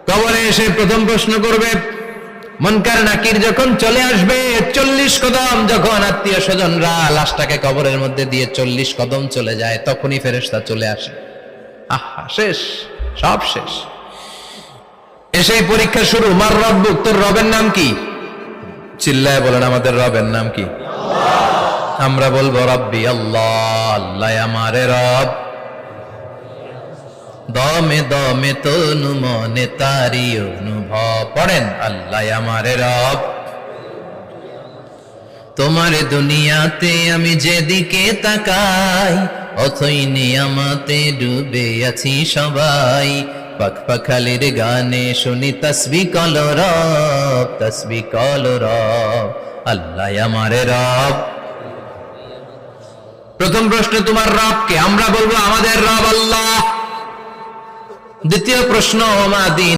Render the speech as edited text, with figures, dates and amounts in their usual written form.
কবরে এসে প্রথম প্রশ্ন করবে, মুনকার নাকির যখন চলে আসবে, 40 কদম যখন আত্মীয় স্বজনরা লাশটাকে কবরের মধ্যে দিয়ে 40 কদম চলে যায়, তখনই ফেরেশতা চলে আসে। আহা, শেষ, সব শেষ। এসেই পরীক্ষা শুরু। মার রব্বুক, তোর রবের নাম কি? চিল্লায় বলেন, আমাদের রবের নাম কি? আমরা বলবো রব্বি আল্লাহ, আল্লাহ আমারে রব। দমে দমে তনু মনে তারি অনুভব। পড়েন, আল্লাহ আমারে রব। তোমার দুনিয়াতে আমি যেদিকে তাকাই, অথই নিয়ামতে ডুবে আছি সবাই। পাখপাখালির গানে শুনি তাসবিহ কলো রব, তাসবিহ কলো রব, আল্লাহ আমারে রব। প্রথম প্রশ্ন, তোমার রব কে? আমরা বলবো আমাদের রব আল্লাহ। দ্বিতীয় প্রশ্ন, মা দিন